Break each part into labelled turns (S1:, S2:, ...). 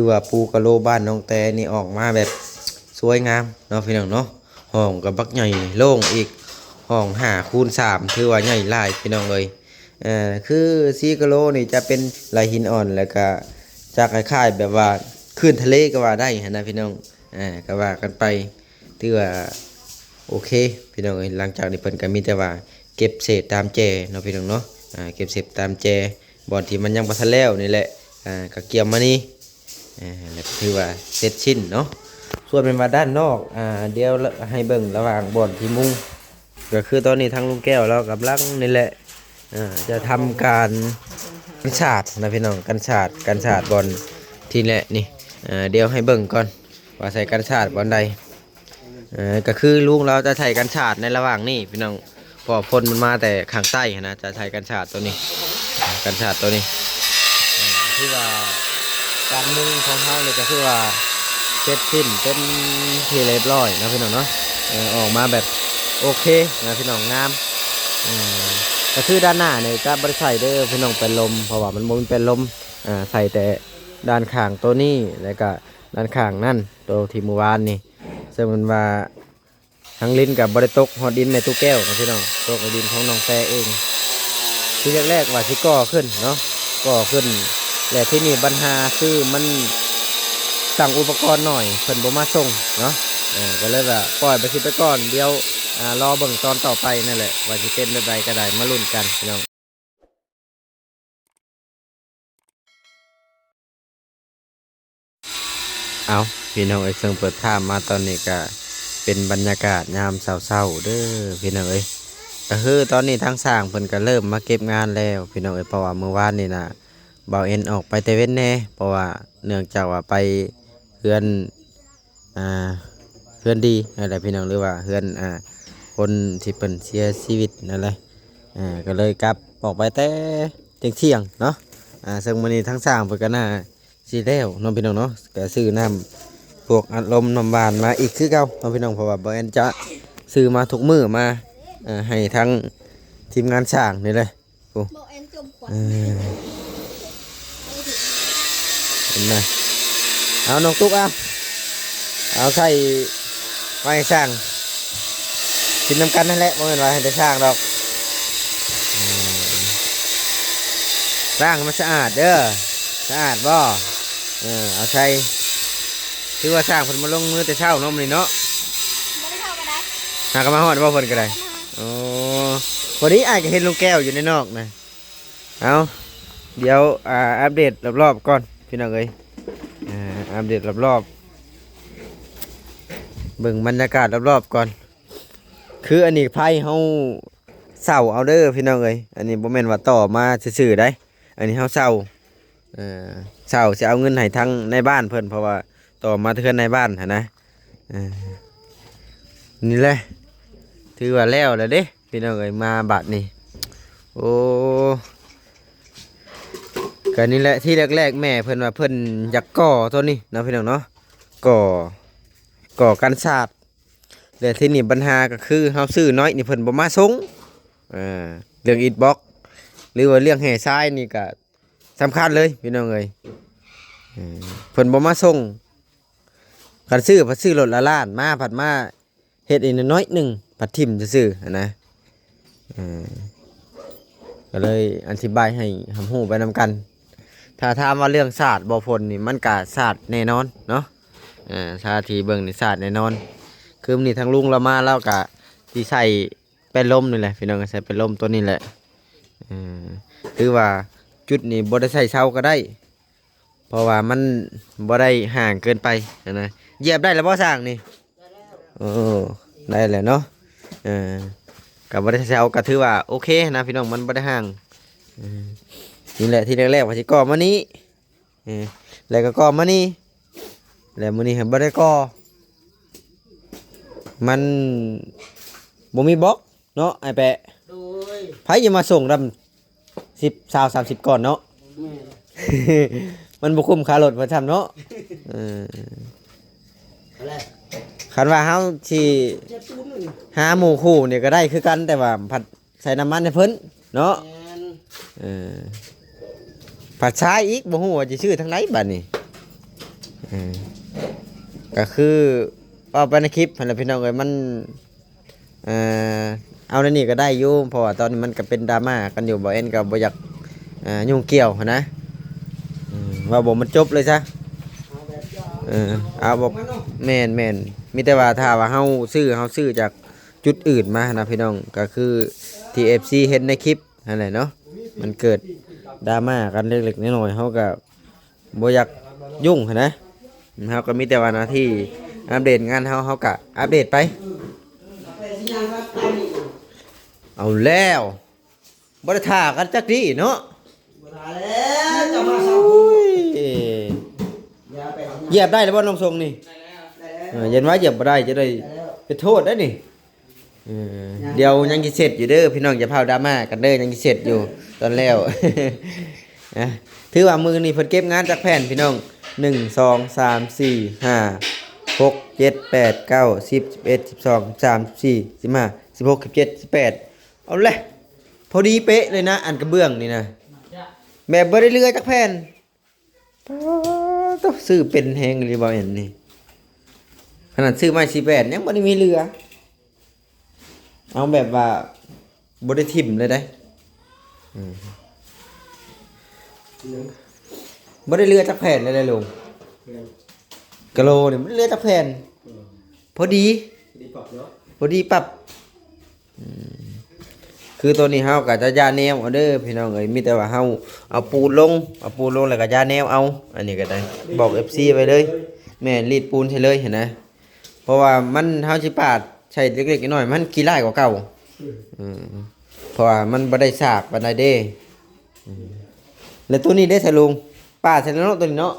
S1: คือว่าปูกะโลบ้านน้องแต่นี่ออกมาแบบสวยงามเนาะพี่น้องเนาะห้องกับบักใหญ่โล่งอีกห้อง5 คูณ 3ถือว่าใหญ่หลายพี่น้องเลยคือซีกะโลนี่จะเป็นลายหินอ่อนแล้วก็จะคล้ายๆแบบว่าคลื่นทะเลก็ว่าได้นะพี่น้องก็ว่ากันไปถือว่าโอเคพี่น้องเอ้ยหลังจากนี้เพิ่นก็มีแต่ว่าเก็บเศษตามแจเนาะพี่น้องเนาะเก็บเศษตามแจบ่อนที่มันยังบ่ทันแล้วนี่แหละก็เกี่ยมมานี่แล้วก็ถือว่าเสร็จสิ้นเนาะส่วนเป็นมาด้านนอกเดี๋ยวให้เบิ่งระหว่างบ่อนที่มุงก็คือตอนนี้ทางลุงแก้วเรากำลังนี่แหละจะทำการกันศาสตร์นะพี่น้องกันศาสตร์บอลที่แหละนี่เดี๋ยวให้เบิ่งก่อนว่าใส่กันศาสตร์บอลใดก็คือลุงเราจะใส่กันศาสตร์ในระหว่างนี้พี่น้องพอพ่นมันมาแต่ข้างใต้นะจะใส่กันศาสตร์ตัวนี้กันศาสตร์ตัวนี้ที่ว่าการมุงของเขาเนี่ยก็คือว่าเสร็จสิ้นเป็นที่เรียบร้อยนะพี่น้องเนาะออกมาแบบโอเคนะพี่น้องงามก็คือด้านหน้าเนี่ยจะบริใส่เด้อพี่น้องเป็นลมเพราะว่ามันมุงเป็นลมใส่แต่ด้านข้างตัวนี้แล้วก็ด้านข้างนั่นตัวที่เมื่อวานนี่ซึ่งมันว่าทั้งลิ้นกับบริตกหอดดินในตู้แก้วนะพี่น้องตกในดินของน้องแปรเองที่แรกๆว่าที่ก่อขึ้นเนาะก่อขึ้นแต่ที่นี่ปัญหาคือมันสั่งอุปกรณ์หน่อยเพิ่นบ่มาส่งเนาะก็เลยว่าปล่อยไปสิไปก่อนเดี๋ยวรอเบิ่งตอนต่อไปนั่นแหละว่าสิเป็นแบบใดก็ได้มาลุ้นกันพี่น้องเอาพี่น้องไอ้เซิงเปิดท่ามาตอนนี้ก็เป็นบรรยากาศยามเช้าๆเด้อพี่น้องเอ้ยก็คือตอนนี้ทางสร้างเพิ่นก็เริ่มมาเก็บงานแล้วพี่น้องเอ้ยเพราะว่าเมื่อวานนี่นะเบาเอ็นออกไปแต่เว้นแน่เพราะว่าเนื่องจากว่าไปเฮือนอ่าเฮือนดีอะไรพี่น้องหรือว่าเฮือนคนที่เป็นเสียชีวิตนั่นแหละก็เลยกลับออกไปแต่เที่ยงเนาะซึ่งมื้อนี้ทั้งสร้างเพิ่นก็น่าสิแล้วเน้องพี่น้องเนาะก็ซื้อน้ำพวกอัดลมน้ำหวานมาอีกคือเก่าเน้องพี่น้องเพราะว่าเบาเอ็นจะซื้อมาทุกมื้อมาให้ทั้งทีมงานสร้างนี่เลยโอ้เห็นไหมเอาน้องตุ๊กเอาใส่ไว้ให้สร้างกินน้ำกันนั่นแหละบ่แม่นว่าให้ได้สร้างดอกสร้างมันสะอาดเด้อสะอาดบ่เอาใส่คือว่าสร้างเพิ่นมาลงมือแต่เช้าเนาะมื้อนี้เนาะบ่ได้เช้าก็ได้หาก็มาฮอดบ่เพิ่นก็ได้โอ้พอดีอ้ายก็เห็นลุงแก้วอยู่ในนอกนะเอาเดี๋ยวอัปเดตรอบๆก่อนพี่น้องเอ้ยอัปเดตรอบๆเบิ่งบรรยากาศรอบๆก่อนคืออันนี้ไพ่เฮาเสาเอาเด้อพี่น้องเอ้ยอันนี้บ่แม่นว่าต่อมาซื่อๆได้อันนี้เฮาเสาเสาสิเอาเงินให้ทั้งในบ้านเพิ่นเพราะว่าต่อมาเทือนในบ้านหั่นนะนี่แหละถือว่าแล้วเด้พี่น้องเอ้ยมาบัดนี้โอ้ก็นี่แหละที่แรกๆแม่เพิ่นว่าเพิ่นอยากก่อตัวนี้เนาะพี่น้องเนาะก่อกันศาสตร์แต่ที่นี่ปัญหาก็คือเฮาซื้อน้อยนี่เพิ่นบ่มาส่งเรื่องอิฐบล็อกหรือว่าเรื่องแห่ทรายนี่ก็สำคัญเลยพี่น้องเอ้ยเพิ่นบ่มาส่งคันซื้อรถละล้านมาผัดมาเฮ็ดอีกน้อยหนึงผัดทิ่มซื่อๆนะก็เลยอธิบายให้ฮู้ไปนำกันถ้าถามว่าเรื่องศาสตร์บ่พ้นนี่มันก็ศาสตร์แน่นอนเนาะถ้าที่เบิ่งนี่ศาสตร์แน่นอนคือนี่ทางลุงเรามาแล้วก็ที่ใส่เป็นลมนี่แหละพี่น้องก็ใส่เป็นลมตัวนี้แหละคือว่าจุดนี้บ่ได้ใส่เสาก็ได้เพราะว่ามันบ่ได้ห่างเกินไปนะเหยียบได้แล้วบ่สร้างนี่โอ้ได้แล้วเนาะกับบ่ได้ใส่เสาก็ถือว่าโอเคนะพี่น้องมันบ่ได้ห่างนี่แหละที่แรกๆว่าสิก่อมานี้แล้วก็ก่อมานี่แล้วมื้อนี้บ่ได้ก่อมันบ่มีบล็อกเนาะไอ้แปะไผจะมาส่งดำ10 20 30ก่อนเนาะมันบ่คุ้มค่ารถว่าทำเนาะคันว่าเฮาสิหาหมู่คู่นี่ก็ได้คือกันแต่ว่าผัดใส่น้ำมันให้เพิ่นเนาะผัดชายอีกบ่ฮู้ว่าสิซื้อทางไหนบัดนี้ อืมก็คือเอาไปในคลิปหั่นแหละพี่น้องเอ้ยมันเอ่อเอาในนี่ก็ได้อยู่เพราะว่าตอนนี้มันก็เป็นดราม่ากันอยู่บ่เอ็นก็บ่อยากยุ่งเกี่ยวหั้นนะว่าบ่มันจบเลยซะเอาบอกแม่นมีแต่ว่าถ้าว่าเฮาซื้อจากจุดอื่นมานะพี่น้องก็คือ TFC เห็นในคลิปนั่นแหละเนาะมันเกิดดราม่ากันเล็กๆน้อยๆเฮาก็บ่อยากยุ่งหั้นนะเฮาก็มีแต่ว่าหน้าที่อัปเดตงานเฮาก็อัปเดตไปเอาแล้วบ่ได้ท่ากันจักดีเนาะ
S2: บ่ได้แล้วจะมาเศร้าอย่าไป
S1: เหยียบได้หรือบ่น้องทรงนี่เย็นว่าเหยียบบ่ได้จะได้ไปโทษได้นี่เดี๋ยวยังสิเสร็จอยู่เด้อพี่น้องอย่าพาดราม่ากันเด้อยังสิเสร็จอยู่ตอนแล้ว นะถือว่ามือนี่เพิ่นเก็บงานจากแผ่นพี่น้อง1 2 3 4 5 6 7 8 9 10 11 12 13 14 15 16 17 18เอาเลยพอดีเป๊ะเลยนะอันกระเบื้องนี่นะแบบบ่ได้เลื่อยจากแผ่นต้องซื้อเป็นแฮงหรือบ่เห็นนี่ขนาดซื้อไม้48ยังบ่ได้มีเรือเอาแบบว่าบ่ได้ทิ่มเลยได้บ่ได้เรือจากแผ่นเลยได้ลุงกะโลนี่มันเรือจากแผ่นพอดีพอดีปรับคือตัวนี้เฮาก็จะยาแนวเอาเด้อพี่น้องเอ้ยมีแต่ว่าเฮาเอาปูนลงแล้วก็ยาแนวเอาอันนี้ก็ได้บอก FC ไว้เลยแม่นรีดปูนให้เลยเห็นนะเพราะว่ามันเฮาสิปาดใช้เล็กๆน้อยๆมันขี้ร้ายกว่าเก่าเพราะว่ามันบ่ได้สากปานใดเด้แล้วตัวนี้ได้ใส่ลุงปาดใส่แล้วเนาะตัวนี้เนาะ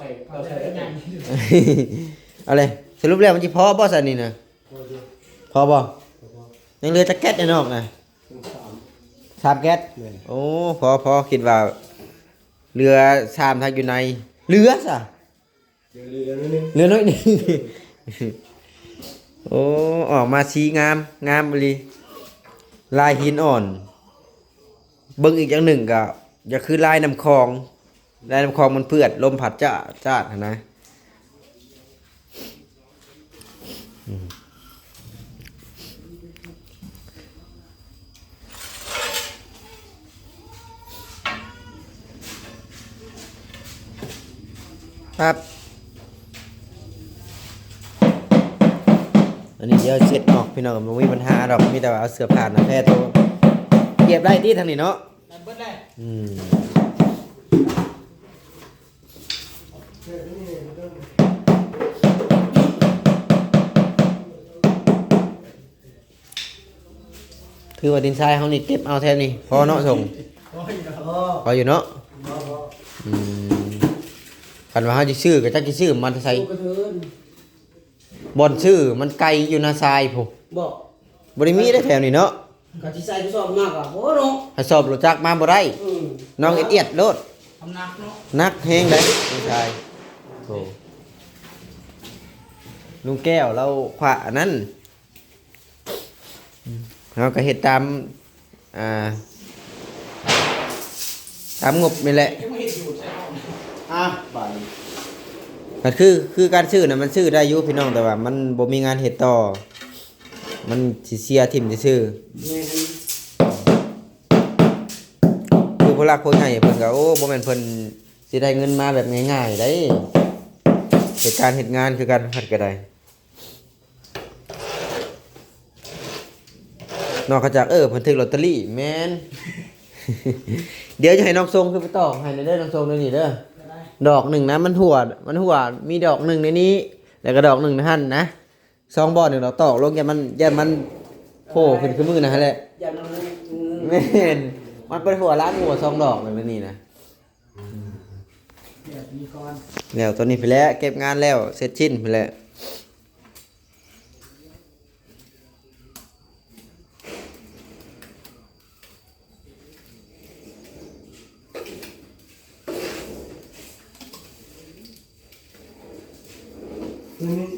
S1: เอาเลยสรุปแล้วมันสิพอบ่ซั่นนี่นะพอบ่ยังเหลือจักแก๊สในนอกนะ3แก๊สโอ้พอคิดว่าเรือ3ทางอยู่ในเรือซะเรือน้อยนึงโอ้ออกมาสีงามบ่ลีลายหินอ่อนเบิ่งอีกอย่างหนึ่งก็อย่าคือลายน้ำคลองมันเปื้อนลมพัดจ้าหั่นนะครับอันนี้เดี๋ยวเช็ดออกพี่น้องมันมีปัญหาดอกมีแต่ว่าเอาเสื้อผ้าหน้าแพร่ตัวเก็บได้ที่ทางนี้เนาะคือว่าดินทรายเขานี่เก็บเอาแทนนี่พอเนาะส่งพออยู่เนาะคันว่าเขาจะซื้อก็จักสิซื้อมันใส่บ่อนซื้อมันไกลอยู่นาทรายพุ่นบ่ได้มีได้แถวนี้เนาะ
S2: ก็สิใส่กระสอบมากอ่ะโอ้เนาะ
S1: ถ้าสอบรถจักรมาบ่ได้น้องเอียดโลด
S2: ทำหนักเนาะ
S1: นักแฮงได้นาทรายโธ่ลุงแก้วเราขวานั้นเราก็เฮ็ดตามงบนี่แหละ
S2: บาท
S1: ก็คือการซื้อน่ะมันซื้อได้อยู่พี่น้องแต่ว่ามันบ่มีงานเฮ็ดต่อมันสิเสียทิ่มซื่อคือผู้หลักผู้ใหญ่เพิ่นก็โอ้บ่แม่นเพิ่นสิได้เงินมาแบบง่ายๆได้เหตุการณ์เฮ็ดงานคือการพัดก็ได้นอกจากเพิ่นถึกลอตเตอรี่แม่น เดี๋ยวจะให้น้องทรงขึ้นไปตอกให้เด้อน้องทรงเด้อนี่เด้อดอกหนึ่งนะมันหัวมีดอกหนึ่งในนี้แล้วก็ดอกหนึ่งในหั่นนะ2บ่อ1ดอกตอกลงอย่ามันโผล่ขึ้นคือมือนะฮะแหละแม่นมันเป็นหัวล้านหัว2ดอกเลยนี่นะแล้วตัวนี้ไปแล้วเก็บงานแล้วเสร็จชิ้นไปแล้ว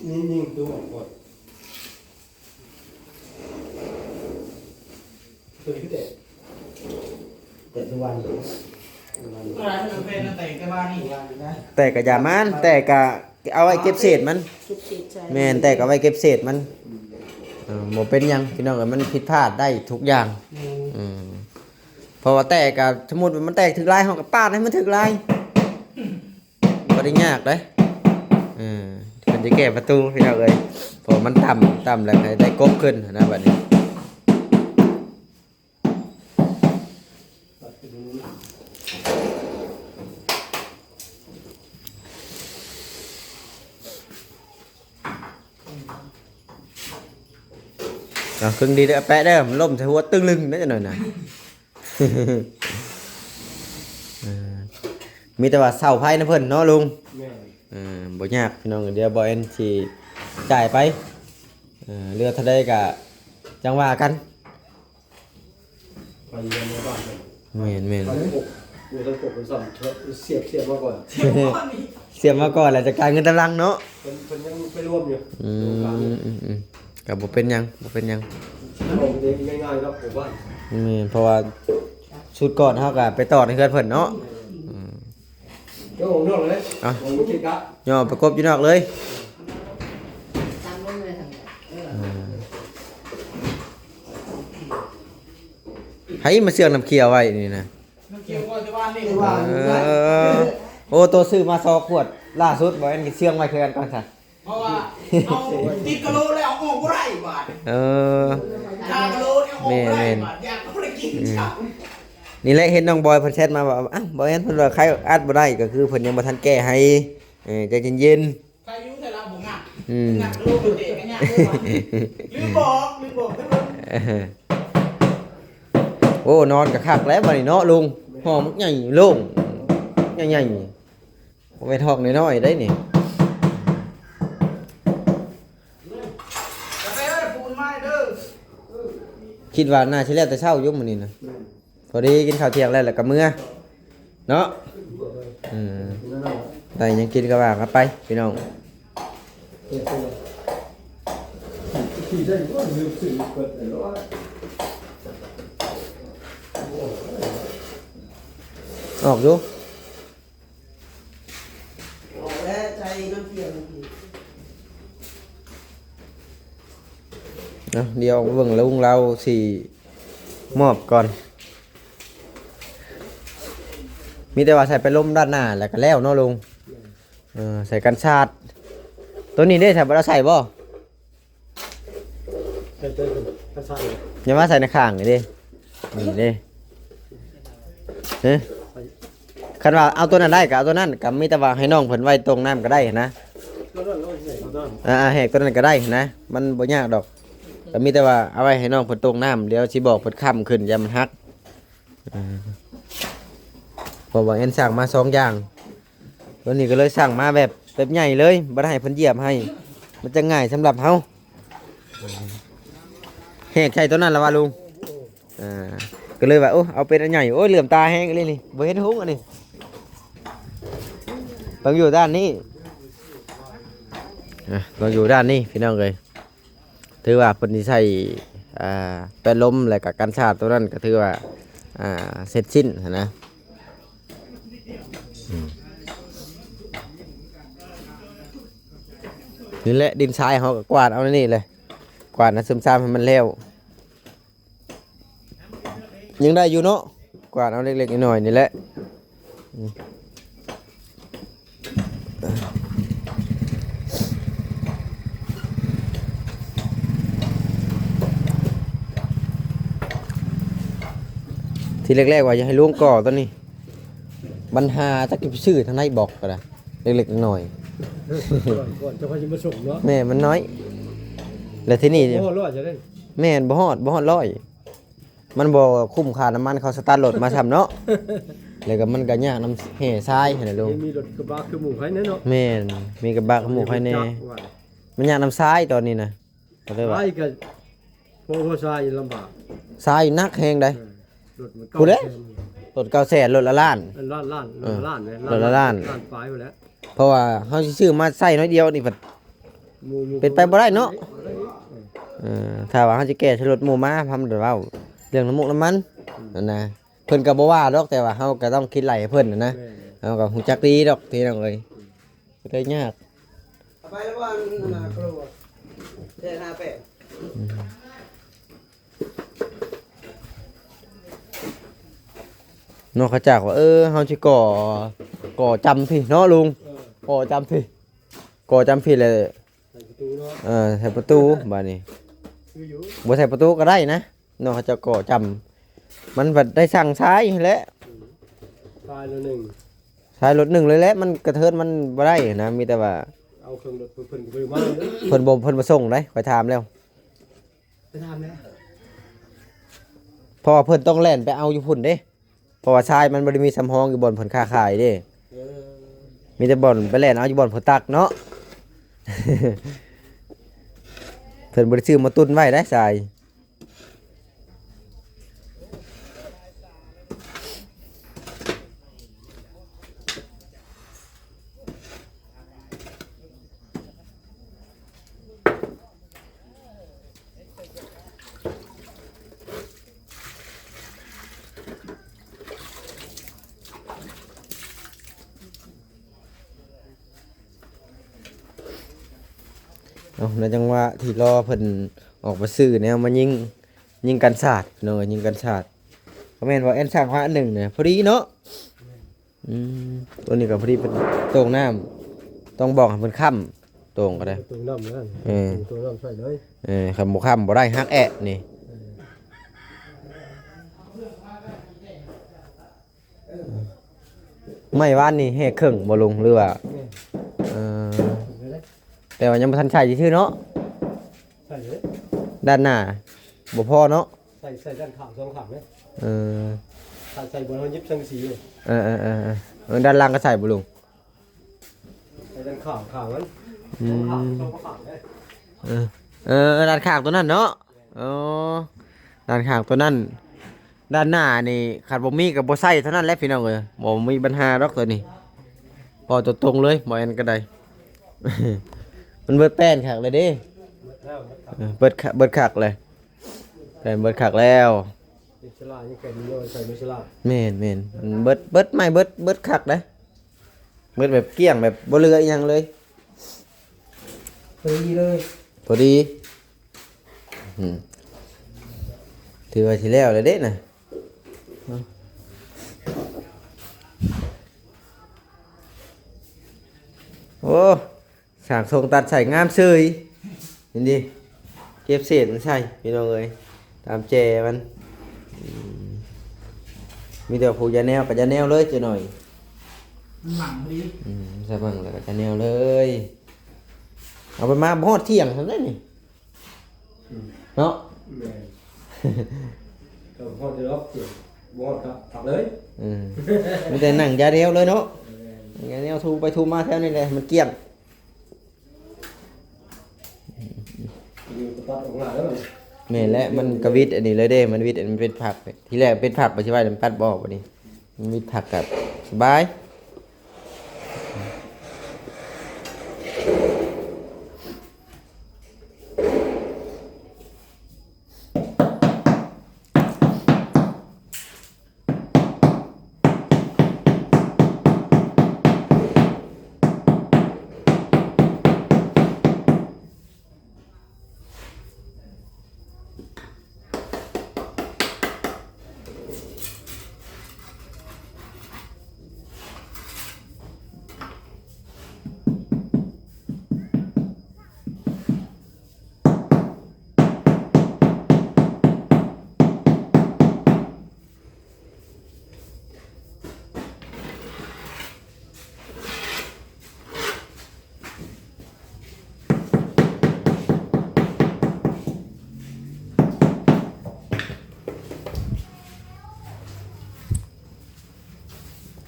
S2: นี่ยิงตัวกดตัวนี้แต่ทุกวันอะไรที่เราเป็นแต่กะบ้านนี่นะ
S1: แต่กะยามันแต่กะ เอาไว้เก็บเศษมัน
S3: เก็บเศษใส่
S1: แม่นแต่ก็เอาไว้เก็บเศษมันบ่เป็นหยังพี่น้องเอ้ยมันผิดพลาดได้ทุกอย่างอืมเพราะว่าแตกก็สมมุติว่ามันแตกถึงลายเฮาก็ปาดให้มันถึงลายบ่ได้ยากเด้เพิ่นจะแก้ประตูพี่น้องเอ้ยเพราะมันต่ำแล้วให้ได้กบขึ้นนะบัดนี้เอาครึ่งดีเด้อแปะเด้อมันล่มใส่หัวตึ้งลึงได้จังหน่อยน่ะ มีแต่ว่าเสาไฟนะเพิ่นเนาะลุง
S2: แม่
S1: บ่ยากพี่น้องเดี๋ยวบ่เอ็นสิจ่ายไปเรือเท่าใดก็จังว่ากัน
S2: ไปเรียนในบ้านเลย
S1: แม่น
S2: ไปทั้งปกอยู่ทั้งปกเป็นสั่นเสียบมาก่อน
S1: เสียมาก่อนแล้วจะการเงินตำลังเนาะ
S2: เป็นยังไม่ร่วมอยู่โครงการนี้
S1: ก็บ่เป็นหยังบ่เป็นหยัง
S2: ลงเองง่ายๆครับผมว่า
S1: เพราะว่าชุดก่อนเฮาก็ไปต่อในเฮือนเพิ่นเนาะ
S2: เดี๋ยวผมนอกเลยผมไม่คิดกะ
S1: ย่อประกบอยู่นอกเลย
S3: ตามลงเลยทางนั้น
S1: ให้มาเสื่องน้ำเขียวไว้นี่นะ
S4: เกี่ยวกับที่บ้านนี่
S2: ว่า
S1: โอ้ตัวซื้อมา2ขวดล่าสุดบ่เอ็นเสื่องไว้คือกันก่อนซะ
S4: เพราะว่าเอาติดกะโหลแล้วเอาออกบ่ได้บาด
S1: เออ
S4: ทากะโหลเอาออกบ่ได้บาดอยากก็บ่ได้กินข้าว
S1: นี่แหละเห็นน้องบอยเพิ่นแชทมาว่าอ้าวบ่เห็นเพิ่นว่าใครอัดบ่ได้ก็คือเพิ่นยังบ่ทันแก้ให้ใจเย็น
S4: ใครอยู่แต่เราบ่งัก
S1: ๆอืม
S4: งักโลกเด็กกันยากเลยว่ะลืมบอกให้เพิ่น
S1: โอ้นอนก็คักแล้วบัดนี้เนาะลุงห้องมันใหญ่โล่งใหญ่ๆบ่แม่นห้องน้อยๆได้นี่
S4: จะไปเอาปูนไม้เด้อ
S1: คิดว่าน่าสิแล้วแต่เช้าอยู่มื้อนี้นะพอดีกินข้าวเที่ยงแล้วก็มื้อเนาะอืมได้หยังกินก็ว่ากันไปพี่น้อง
S2: ขี่ได้ก็ลืมสื่อเปิดแต่ว่า
S1: ออกอยู่
S3: และใจน้ำเที่ยวนี่
S1: เนาะเดี๋ยวเบิ่งลุงเราสิมอบก่อน มีแต่ว่าใส่ไปล้มด้านหน้าแล้วก็แล้วเนาะลุงใส่กันชาติตัวนี้ได้ใส่บ่ได้ใส่บ่
S2: เต้นกระชาย
S1: อย่ามาใส่ในข้างนี่ดินี่ดิคันว่าเอาตัวนั้นได้ก็เอาตัวนั้นก็มีแต่ว่าให้น้องเพิ่นไว้ตรงน้ำก็ได้นะ
S2: แล้วก็เนี่ยเขาด้าน
S1: แหกตัวนั้นก็ได้นะมันบ่ยากดอกก็มีแต่ว่าเอาไว้ให้น้องเพิ่นตรงน้ำเดี๋ยวสิบอกเพิ่นค้ำขึ้นอย่ามันหักเพราะว่าเอ็นสั่งมา2อย่างวันนี้ก็เลยสั่งมาแบบใหญ่เลยบ่ได้ให้เพิ่นเหยียบให้ มันจะง่ายสำหรับเฮาแหกใส่ตัวนั้นแล้วว่าลุงก็เลยว่าโอ้เอาเป็นอันใหญ่โอ้ยเหลื่อมตาแห้งเลยนี่บ่เห็นหุ้งอันนี้ต้องอยู่ด้านนี้ต้องอยู่ด้านนี้พี่น้องเลยถือว่าเพิ่นสิใส่แป้นลมแล้วก็กันชาติตัวนั้นก็ถือว่าเสร็จสิ้นนะนี่แหละดินทรายเขาก็กวาดเอาในนี่เลยกวาดนะซึมซามให้มันแล้วยังได้อยู่เนาะกวาดเอาเล็กๆน้อยๆนี่แหละทีแรกๆว่าจะให้ลุงก่อตัวนี้ปัญหาถ้ากิบชื่อทางไหนบอกก็ได้เล็กๆน้อย
S2: ก่อนจะพาชิมมาส่งเนาะ
S1: แม่มันน้อย แล้วที่นี่
S2: โอ้รอดจะได้
S1: แม่นบ่ฮอดร้อยมันบ่คุ้มค่าน้ำมันเขาสตาร์ทรถมาทำเนาะ แล้วก็มันก็ยากน้ำแห่ทรายหั่นน่ะลุง
S2: มีรถกระบะคือหมู่ใครเนาะ
S1: แม่นมีกระบะขมูกให้แน่มันยากน้ำทรายตอนนี้นะก็เลยว่า
S2: ไอ้กับโพชายลำบาก
S1: ทรายนักแฮงได้
S2: รถมัน
S1: พูดเลย รถ900,000รถละล้าน
S2: ล้านเลย
S1: รถละล้าน
S2: ล้านปลายไปแล้ว
S1: เพราะว่าเฮาสิซื้อมาใส่น้อยเดียวนี่เพิ่นเป็นไปบ่ได้เนาะถ้าว่าเฮาสิแก้ใช้รถหมู่มาทำเดี๋ยวเว้าเรื่องน้ำมูกน้ำมันนั่นนะเพิ่นก็บ่ว่าดอกแต่ว่าเฮาก็ต้องคิดไหลให้เพิ่นน่ะนะเฮาก็ฮู้จักดีดอกที่น้องเอ้ยบ่ได้ยาก
S2: ไปแล้วว่าน่ากลัวเท่หน้าแปะ
S1: เนาะเขาจากว่าเฮาสิก่อจำพี่เนาะลุงก่อจำพี่ก่อจำพี่เลย
S2: ใส่ประตูเนาะ
S1: ใส่ประตูบ้านนี้
S2: คืออยู่
S1: บ่ใส่ประตูก็ได้นะเนาะเขาจะก่อจำมันแบบได้สั่งซ้ายแหละ
S2: ตายแล้วหนึ่ง
S1: ซ้ายรถหนึ่งเลยแหละมันกระเทินมันบ่ได้นะมีแต่ว่า
S2: เอาเครื่องรถเพิ่นไปมาเลย
S1: เพิ่นบ่ส่งได้ข่อยถามแล้ว
S2: ไปทำแล้ว
S1: เพราะว่าเพิ่นต้องแล่นไปเอาอยู่พุ่นเด้เพราะว่าชายมันบ่ได้มีสำรองอยู่บ่อนเพิ่นค้าขายเด้ มีแต่บ่อนไปแล่นเอาอยู่บ่อนเพิ่นตักเนาะ เพิ่นบ่ได้ซื้อมาตุนไว้ได้ชายเอาในจังหวะที่รอเพิ่นออกมาซื้อแนวมายิงกันศาสตร์เนาะยิงกันศาสตร์ก็แม่นว่าแอนสร้างพระอันหนึ่งเนี่ยพอดีเนาะตัวนี้ก็พอดีเป็นโต่งน้ำต้องบอกให้เพิ่นค้ำโต่งก็ได้
S2: ประตูน้ำนั่นประตูน้ำใส่เลย
S1: คำบ่ค้ำบ่ได้ฮักแอะนี่ไม่ว่านนี่แห่ครึ่งบ่ลงหรือว่าเออแต่ว่ายังบ่ทันใช้ชื่อเนาะ
S2: ใส่เลย
S1: ด้านหน้าบ่พอเนาะ
S2: ใส่ด้านข้างสองข้างเลย
S1: เออ
S2: ใส่บนเขายิบสังสีเลย
S1: ด้านล่างก็ใส่บ่ลุง
S2: ใส่ด้านข้างมัน
S1: อื
S2: ข้าง
S1: ม
S2: สองข้างเลย
S1: ด้านข้างตัวนั้นเนาะอ๋อด้านข้างตัวนั้นด้านหน้านี่ขาดบ่มีกับบ่ใส่เท่านั้นแหละพี่น้องเอ้ยบ่มีปัญหาดอกตัวนี้พอตัวตรงเลยบ่แอนก็ได้ มันเบิดแป้นคักเลยเด้
S2: แล้ว
S1: เบิดคักเลยแป้นเบิดคักแล้ว
S2: อิสระยังเป็นเลยใส่อิสระ
S1: แม่นมันเบิดไม่เบิดคักเด้เบิดแบบเกลี้ยงแบบบ่เหลืออีหยังเลย
S2: พอดีเลย
S1: พอดีถือว่าสิแล้วเลยเด้น่ะโอ้สร้างทรงตัดใส่งามเซยเห็นดิเก็บเศษมันใส่พี่น้องเอ้ยตามแจมันมีแต่ผูกยาแนวกับยาแนวเลยจะหน่อย
S4: หมังดี
S1: ใส่บังแล้วก็ยาแนวเลยเอาไปมาบ่ฮอดเที่ยงซั่นได้นี่เนาะ
S2: แม่ก็พอจะรับเกี่ยวบอดครับตักเลย
S1: มีแต่หนังยาแนวเลยเนาะยาแนวทูไปทูมาแถวนี้แหละมันเกลี้ยง
S2: อยู่ตัดออกมาแล้วมัน
S1: แม่นและมันกระวิดอันนี้เลยเด้มันวิดอันมันเป็นผักทีแรกเป็นผักไปใช่ไหมมันปัดบ่อบัดนี้มันวิดผักกับสบาย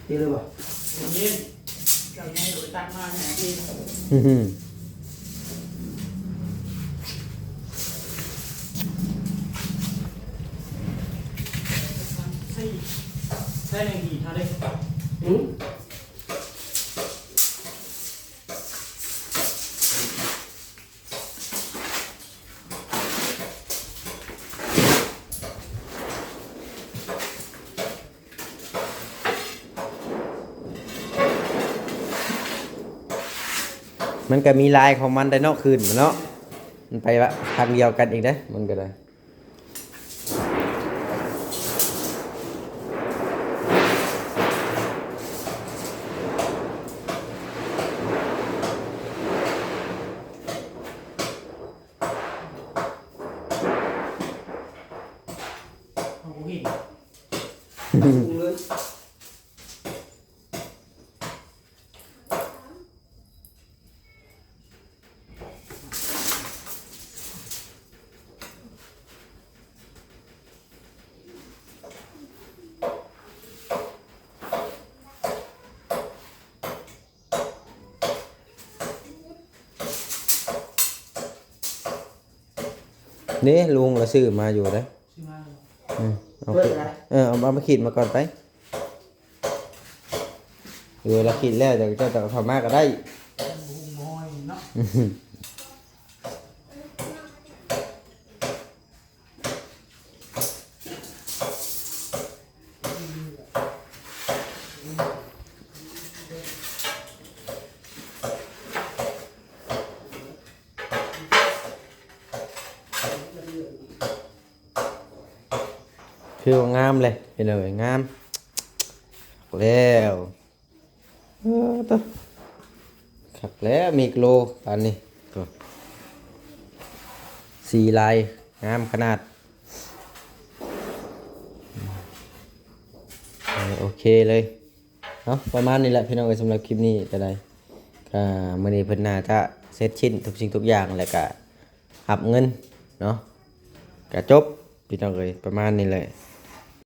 S2: ตีเลยป่ะ
S4: เย็นเราไงโดยตั้งมาเนี่ยดี ใช่ในหีท่าได้
S1: แม่ มันก็มีลายของมันได้เนาะคืนมันเนาะมันไปว่าทางเดียวกันอีกเด้อมันก็ได้
S4: โอ้โหเห็น
S3: สูงเลย
S1: นี่ลุงก็ซื้อมาอยู่เด้อ
S4: ใช่ไหม
S1: เอาไปเอามาขีดมาก่อนไปเราขีดแล้วเดี๋ยวเจ้าจะทำมากก็ได้
S4: บุ้งมอยเนาะ
S1: คือว่างามเลยเห็นเลยงามแล้วตัวขับแล้วมีโลอันนี้ตัวสีลายงามขนาดโอเคเลยเนาะประมาณนี้แหละพี่น้องเอ้ยสำหรับคลิปนี้ก็ได้ก็มื้อนี้เพิ่นน่าจะเสร็จชิ้นทุกสิ่งทุกอย่างแล้วก็หับเงินเนาะก็จบพี่น้องเอ้ยประมาณนี้เลย